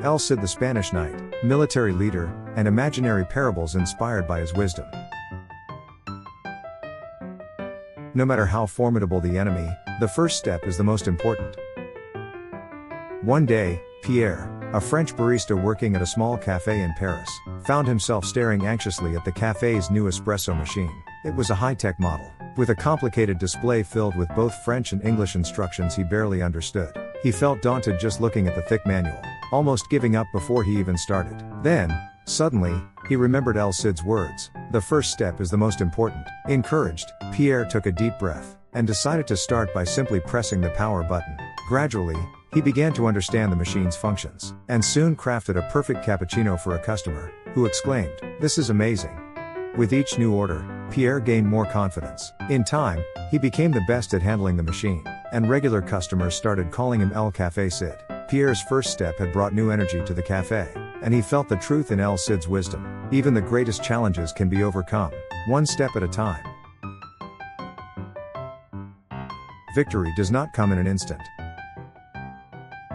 El Cid the Spanish knight, military leader, and imaginary parables inspired by his wisdom. No matter how formidable the enemy, the first step is the most important. One day, Pierre, a French barista working at a small cafe in Paris, found himself staring anxiously at the cafe's new espresso machine. It was a high-tech model, with a complicated display filled with both French and English instructions he barely understood. He felt daunted just looking at the thick manual, almost giving up before he even started. Then, suddenly, he remembered El Cid's words, "The first step is the most important." Encouraged, Pierre took a deep breath, and decided to start by simply pressing the power button. Gradually, he began to understand the machine's functions, and soon crafted a perfect cappuccino for a customer, who exclaimed, "This is amazing." With each new order, Pierre gained more confidence. In time, he became the best at handling the machine, and regular customers started calling him El Café Cid. Pierre's first step had brought new energy to the cafe, and he felt the truth in El Cid's wisdom. Even the greatest challenges can be overcome, one step at a time. Victory does not come in an instant.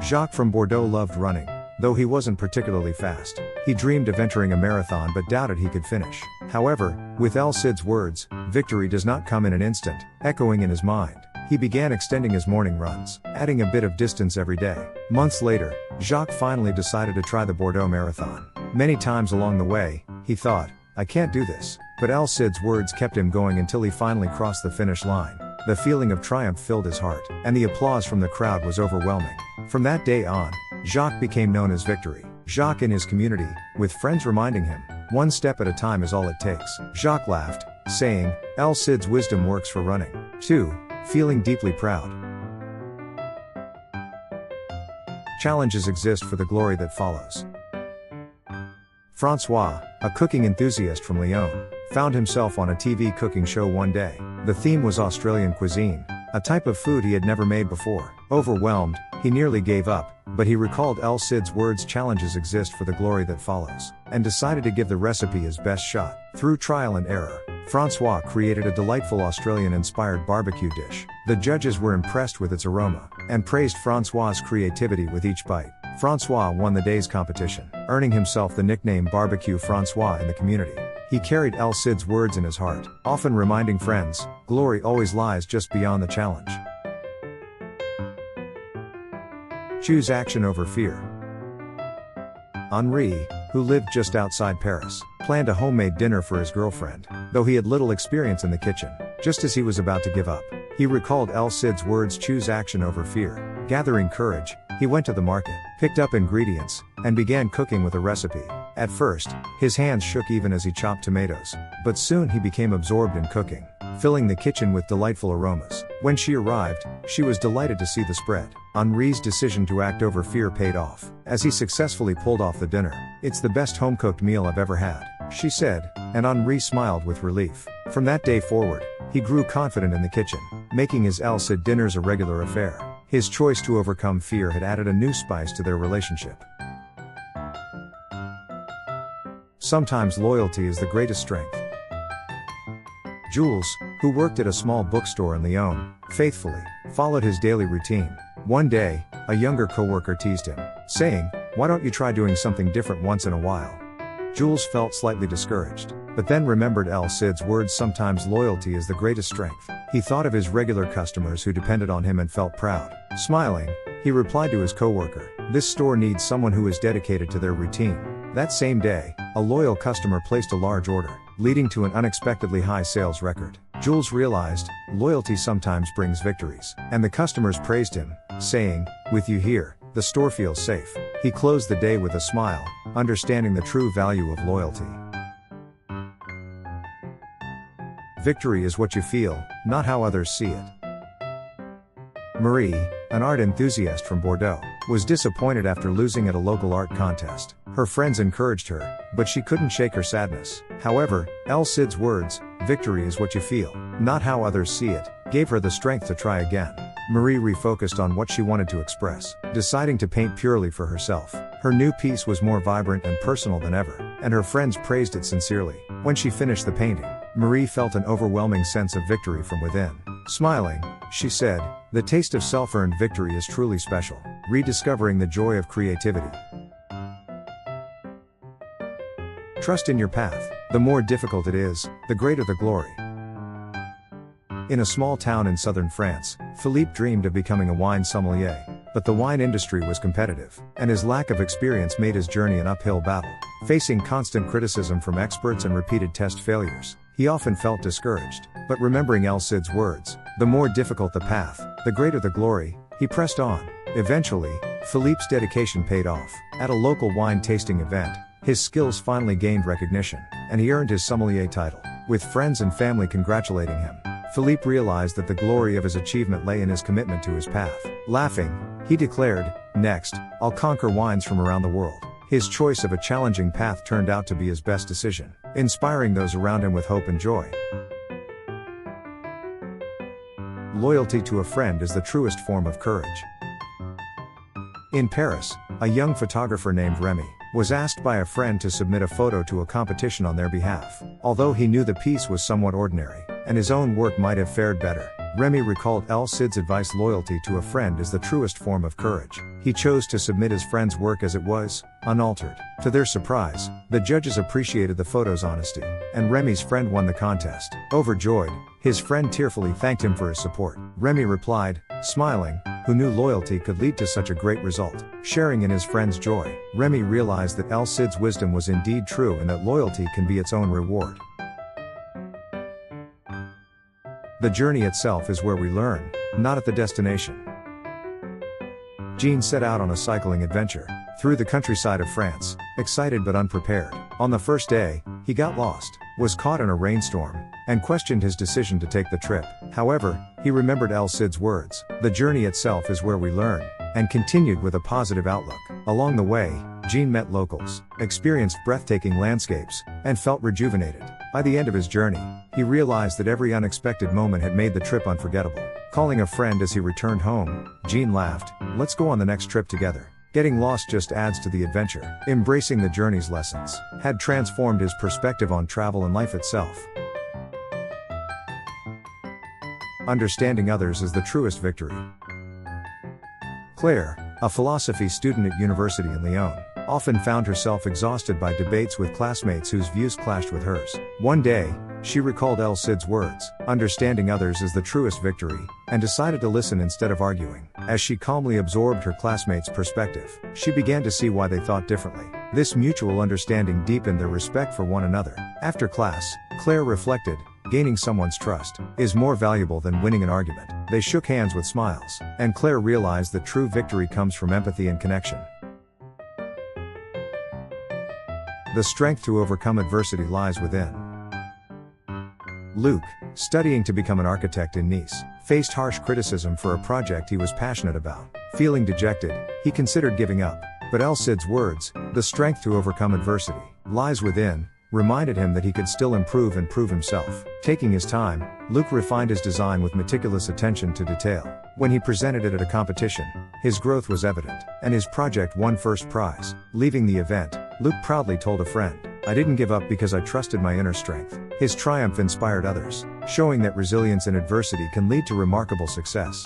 Jacques from Bordeaux loved running, though he wasn't particularly fast. He dreamed of entering a marathon but doubted he could finish. However, with El Cid's words, "Victory does not come in an instant," echoing in his mind, he began extending his morning runs, adding a bit of distance every day. Months later, Jacques finally decided to try the Bordeaux Marathon. Many times along the way, he thought, "I can't do this," but El Cid's words kept him going until he finally crossed the finish line. The feeling of triumph filled his heart, and the applause from the crowd was overwhelming. From that day on, Jacques became known as Victory. Jacques in his community, with friends reminding him, "One step at a time is all it takes." Jacques laughed, saying, "El Cid's wisdom works for running, too." Feeling deeply proud. Challenges exist for the glory that follows. Francois, a cooking enthusiast from Lyon, found himself on a TV cooking show one day. The theme was Australian cuisine, a type of food he had never made before. Overwhelmed, he nearly gave up, but he recalled El Cid's words, "Challenges exist for the glory that follows," and decided to give the recipe his best shot. Through trial and error, Francois created a delightful Australian-inspired barbecue dish. The judges were impressed with its aroma, and praised Francois's creativity with each bite. Francois won the day's competition, earning himself the nickname Barbecue Francois in the community. He carried El Cid's words in his heart, often reminding friends, glory always lies just beyond the challenge. Choose action over fear. Henri, who lived just outside Paris, planned a homemade dinner for his girlfriend, though he had little experience in the kitchen. Just as he was about to give up, he recalled El Cid's words, "Choose action over fear." Gathering courage, he went to the market, picked up ingredients, and began cooking with a recipe. At first, his hands shook even as he chopped tomatoes, but soon he became absorbed in cooking, filling the kitchen with delightful aromas. When she arrived, she was delighted to see the spread. Henri's decision to act over fear paid off, as he successfully pulled off the dinner. "It's the best home-cooked meal I've ever had," she said, and Henri smiled with relief. From that day forward, he grew confident in the kitchen, making his El Cid dinners a regular affair. His choice to overcome fear had added a new spice to their relationship. Sometimes loyalty is the greatest strength. Jules, who worked at a small bookstore in Lyon, faithfully followed his daily routine. One day, a younger coworker teased him, saying, "Why don't you try doing something different once in a while?" Jules felt slightly discouraged, but then remembered El Cid's words, "Sometimes loyalty is the greatest strength." He thought of his regular customers who depended on him and felt proud. Smiling, he replied to his coworker, "This store needs someone who is dedicated to their routine." That same day, a loyal customer placed a large order, leading to an unexpectedly high sales record. Jules realized, loyalty sometimes brings victories, and the customers praised him, saying, "With you here, the store feels safe." He closed the day with a smile, understanding the true value of loyalty. Victory is what you feel, not how others see it. Marie, an art enthusiast from Bordeaux, was disappointed after losing at a local art contest. Her friends encouraged her, but she couldn't shake her sadness. However, El Cid's words, "Victory is what you feel, not how others see it," gave her the strength to try again. Marie refocused on what she wanted to express, deciding to paint purely for herself. Her new piece was more vibrant and personal than ever, and her friends praised it sincerely. When she finished the painting, Marie felt an overwhelming sense of victory from within. Smiling, she said, "The taste of self-earned victory is truly special." Rediscovering the joy of creativity. Trust in your path. The more difficult it is, the greater the glory. In a small town in southern France, Philippe dreamed of becoming a wine sommelier. But the wine industry was competitive, and his lack of experience made his journey an uphill battle. Facing constant criticism from experts and repeated test failures, he often felt discouraged. But remembering El Cid's words, "The more difficult the path, the greater the glory," he pressed on. Eventually, Philippe's dedication paid off. At a local wine tasting event, his skills finally gained recognition, and he earned his sommelier title. With friends and family congratulating him, Philippe realized that the glory of his achievement lay in his commitment to his path. Laughing, he declared, "Next, I'll conquer wines from around the world." His choice of a challenging path turned out to be his best decision, inspiring those around him with hope and joy. Loyalty to a friend is the truest form of courage. In Paris, a young photographer named Remy was asked by a friend to submit a photo to a competition on their behalf. Although he knew the piece was somewhat ordinary, and his own work might have fared better, Remy recalled El Cid's advice: loyalty to a friend is the truest form of courage. He chose to submit his friend's work as it was, unaltered. To their surprise, the judges appreciated the photo's honesty, and Remy's friend won the contest. Overjoyed, his friend tearfully thanked him for his support. Remy replied, smiling, "Who knew loyalty could lead to such a great result?" Sharing in his friend's joy, Remy realized that El Cid's wisdom was indeed true and that loyalty can be its own reward. The journey itself is where we learn, not at the destination. Jean set out on a cycling adventure through the countryside of France, excited but unprepared. On the first day, he got lost, was caught in a rainstorm, and questioned his decision to take the trip. However, he remembered El Cid's words, "The journey itself is where we learn," and continued with a positive outlook. Along the way, Jean met locals, experienced breathtaking landscapes, and felt rejuvenated. By the end of his journey, he realized that every unexpected moment had made the trip unforgettable. Calling a friend as he returned home, Jean laughed, "Let's go on the next trip together." Getting lost just adds to the adventure. Embracing the journey's lessons had transformed his perspective on travel and life itself. Understanding others is the truest victory. Claire, a philosophy student at university in Lyon, often found herself exhausted by debates with classmates whose views clashed with hers. One day, she recalled El Cid's words, "Understanding others is the truest victory," and decided to listen instead of arguing. As she calmly absorbed her classmates' perspective, she began to see why they thought differently. This mutual understanding deepened their respect for one another. After class, Claire reflected, "Gaining someone's trust is more valuable than winning an argument." They shook hands with smiles, and Claire realized that true victory comes from empathy and connection. The strength to overcome adversity lies within. Luc, studying to become an architect in Nice, faced harsh criticism for a project he was passionate about. Feeling dejected, he considered giving up. But El Cid's words, "The strength to overcome adversity lies within," reminded him that he could still improve and prove himself. Taking his time, Luc refined his design with meticulous attention to detail. When he presented it at a competition, his growth was evident, and his project won first prize. Leaving the event, Luc proudly told a friend, "I didn't give up because I trusted my inner strength." His triumph inspired others, showing that resilience in adversity can lead to remarkable success.